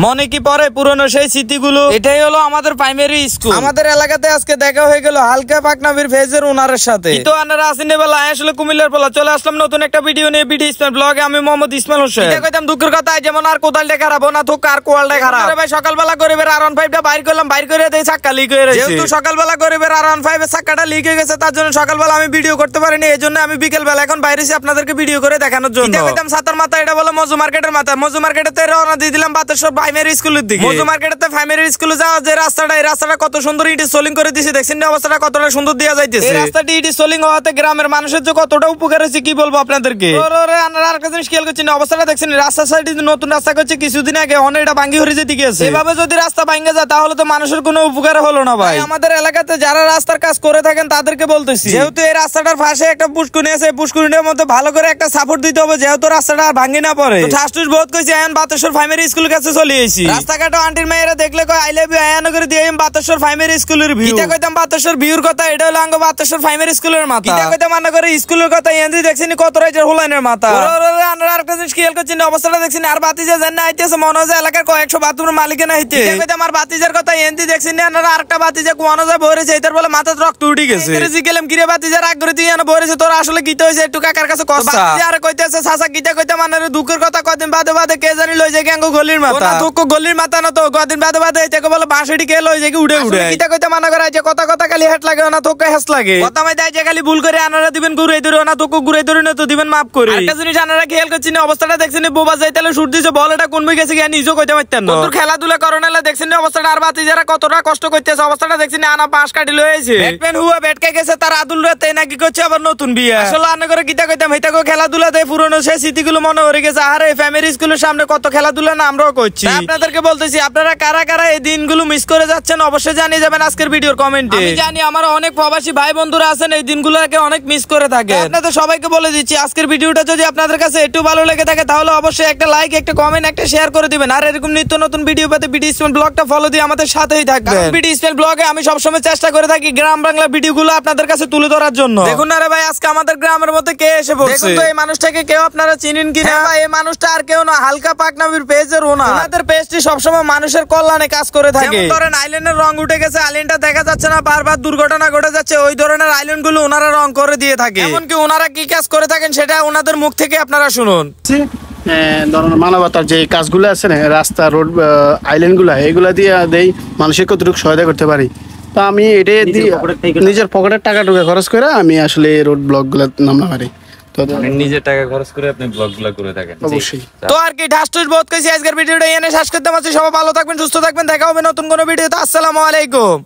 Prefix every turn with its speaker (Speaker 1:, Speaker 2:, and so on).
Speaker 1: মনে কি পড়ে পুরনো সেই স্মৃতিগুলো? এটাই হলো আমাদের প্রাইমারি স্কুল। আমাদের এলাকাতে আজকে দেখা হয়ে গেল হালকা পাকনাবির ফেজের ওনারের সাথে। তো আপনারা আসেন বেলা আসলে কুমিল্লার বেলা চলে আসলাম নতুন একটা ভিডিও নিয়ে। বিডি ইসমাইল ব্লগে আমি মোহাম্মদ ইসমাইল হোসেন। এটা কইতাম দুঃখের কথা যেমন আর কোদালটা খারাপ না তো কার কোয়ালটা খারাপ। আরে ভাই সকালবেলা গরিবের R15টা বাইর করলাম, বাইর করে দেই চাক্কা লিক হয়ে গেছে। যেহেতু সকালবেলা গরিবের R15 এর চাক্কাটা লিক হয়ে গেছে তার জন্য সকালবেলা আমি ভিডিও করতে পারিনি। এজন্য আমি বিকেল বেলা এখন বাইরেছি আপনাদেরকে ভিডিও করে দেখানোর জন্য। এটা কইতাম সাতার মাথা, এটা বলে মজু মার্কেটের মাথা। মজু মার্কেটেতে রওনা দিয়ে দিলাম বাতেশ্বর প্রাইমারি স্কুলের দিকে। মজু মার্কেটেতে প্রাইমারি স্কুলে যাওয়ার যে রাস্তাটা, এই রাস্তাটা কত সুন্দর ইট সোলিং করে দিয়েছে। দেখছেন না অবস্থাটা কতটা সুন্দর দেয়া যাইতেছে। এই রাস্তাটি ইট সোলিং হওয়াতে গ্রামের মানুষের যে কতটা উপকার হয়েছে কি বলবো আপনাদেরকে। আপনারা আরেকটা জিনিস খেয়াল করছেন অবস্থাটা দেখছেন, রাস্তার সাইডে নতুন রাস্তা করছে কিছুদিন আগে, অনেক এটা ভাঙ্গি হয়ে যেতে গেছে। এভাবে যদি রাস্তা ভাঙ্গে যায় তাহলে তো মানুষের কোনো উপকার হলো না ভাই। আমাদের এলাকাতে যারা রাস্তার কাজ করে থাকেন তাদেরকে বলতেছি, যেহেতু এই রাস্তাটার পাশে একটা পুষ্কুনি আছে, পুষ্কুনিটার মধ্যে ভালো করে একটা সাপোর্ট দিতে হবে যেহেতু রাস্তাটা আর ভাঙ্গি না পড়ে। ঠাসঠুস বহুত কইছি আয়ন বাতেশ্বর প্রাইমারি স্কুলের কাছে চলে এসেছি। রাস্তাঘাটে আন্টির মেয়েরা দেখলে কয় আই লাভ ইউ আয়ন করে দিয়ে বাতেশ্বর প্রাইমারি স্কুলের ভিউ। এটা কইতাম বাতেশ্বর ভিউর কথা, এটা হলো আঙ্গ বাতেশ্বর প্রাইমারি স্কুলের মাথা। এটা কইতাম মনে করে স্কুলের কথা এন্দি দেখছেন কত রাইটার হোলাইনের মাথা। আমরা আরেকটা জিনিস খেয়াল করছেন অবস্থাটা দেখছেন, আর বাতিজা জান না আইতেছে মনে হয় এলাকার কয়েকশো বাথরুমের মালিকে না হইতে। এটা কইতাম আর বাতিজার কথা এন্দি দেখছেন আপনারা আরেকটা বাতিজা কোয়ানো যায় বইরেছে, এটার বলে মাথার রক্ত উঠে গেছে। এটারে গেলাম কিরে বাতিজার আগ করে তুই এনে বইরেছে, তোর আসলে কি হইছে একটু কাকার কাছে কথা। বাতিজা আর কইতেছে চাচা কিটা কইতাম মানে দুঃখের কথা কদিন বাদে বাদে কে জানি লই যায় গাঙ্গ গলির মাথা। দুঃখ গলির মাথা না তো কদিন বাদে বাদে এটাকে বলে বাঁশড়ি কে লই যায় কি উড়ে উড়ে। কিটা কইতে মানা করে যে কথা কথা খালি হেট লাগে না তোকে হেস লাগে। কথা মাই দেয় যে খালি ভুল করে আনারা দিবেন ঘুরে ধরে না তোকে ঘুরে ধরে না তো দিবেন মাফ করে। একটা জিনিস আনারা খেয়াল করছেন অবস্থাটা দেখছেন বোবা যাই তাহলে শুট দিছে বল এটা কোন বই গেছে কি নিজেও কইতে পারতেন না। তোর খেলাধুলা করোনালে দেখছেন অবস্থাটা আর বাতি যারা কতটা কষ্ট করতেছে অবস্থাটা দেখছেন আনা বাঁশ কাটি লয়েছে। ব্যাটম্যান হুয়া ব্যাটকে গেছে তার আদুল রাতে নাকি করছে আবার নতুন বিয়ে। আসলে আনা করে কিটা কইতাম হেটাকে খেলাধুলা দেয় পুরনো সেই স্মৃতিগুলো মনে হয়ে গেছে। আর এই প্রাইমারি স্কুলের সামনে কত খেলাধুলা না আমরাও করছি। আপনাদেরকে বলতেছি আপনারা কারা কারা এই দিনগুলো মিস করে যাচ্ছেন অবশ্যই জানিয়ে যাবেন আজকের ভিডিওর কমেন্টে। আমি জানি আমার অনেক প্রবাসী ভাই বন্ধুরা আছেন এই দিনগুলোকে অনেক মিস করে থাকে। আপনাদের সবাইকে বলে দিচ্ছি আজকের ভিডিওটা যদি আপনাদের কাছে একটু ভালো লেগে থাকে তাহলে অবশ্যই একটা লাইক একটা কমেন্ট একটা শেয়ার করে দিবেন। আর এরকম নিত্য নতুন ভিডিও পেতে বিডি ইসমাইল ব্লগটা ফলো দিয়ে আমাদের সাথেই থাকবেন। বিডি ইসমাইল ব্লগে আমি সবসময় চেষ্টা করে থাকি গ্রাম বাংলা ভিডিওগুলো আপনাদের কাছে তুলে ধরার জন্য। দেখুন না রে ভাই আজকে আমাদের গ্রামের মধ্যে কে এসে বলছে। দেখুন তো এই মানুষটাকে কেউ আপনারা চিনেন কিনা? এই মানুষটা আর কেউ না হালকা পাকনাবির পেজের ওনার। ওনাদের পেজটি সবসময় মানুষের কল্যাণে কাজ করে থাকে। ধরেন আইল্যান্ডের রং উঠে গেছে, আইল্যান্ডটা দেখা যাচ্ছে না, বারবার দুর্ঘটনা ঘটে যাচ্ছে, ওই ধরনের আইল্যান্ড গুলো ওনারা রং করে দিয়ে থাকে। এমনকি ওনারা কি কাজ করে থাকেন সেটা ওনাদের মুখ থেকে আপনারা শুনুন।
Speaker 2: ধরনের মানবতার যে কাজগুলো আছে না, রাস্তা রোড আইল্যান্ড গুলা এগুলা দিয়ে দেই মানুষের কতটুকু সহায়তা করতে পারি। তো আমি এটাই নিজের পকেটের টাকা টুকা খরচ করে আমি আসলে রোড ব্লগ গুলা নামলাম পারি।
Speaker 3: নিজের টাকা খরচ করে আপনি ব্লগগুলো করে থাকেন
Speaker 2: অবশ্যই।
Speaker 1: তো আর কি ঢাসটুস বহুত কইছি আজকের ভিডিওটা এনে শেষ করতে পারছি। সবাই ভালো থাকবেন সুস্থ থাকবেন, দেখা হবে নতুন কোনো ভিডিওতে। আসসালামু আলাইকুম।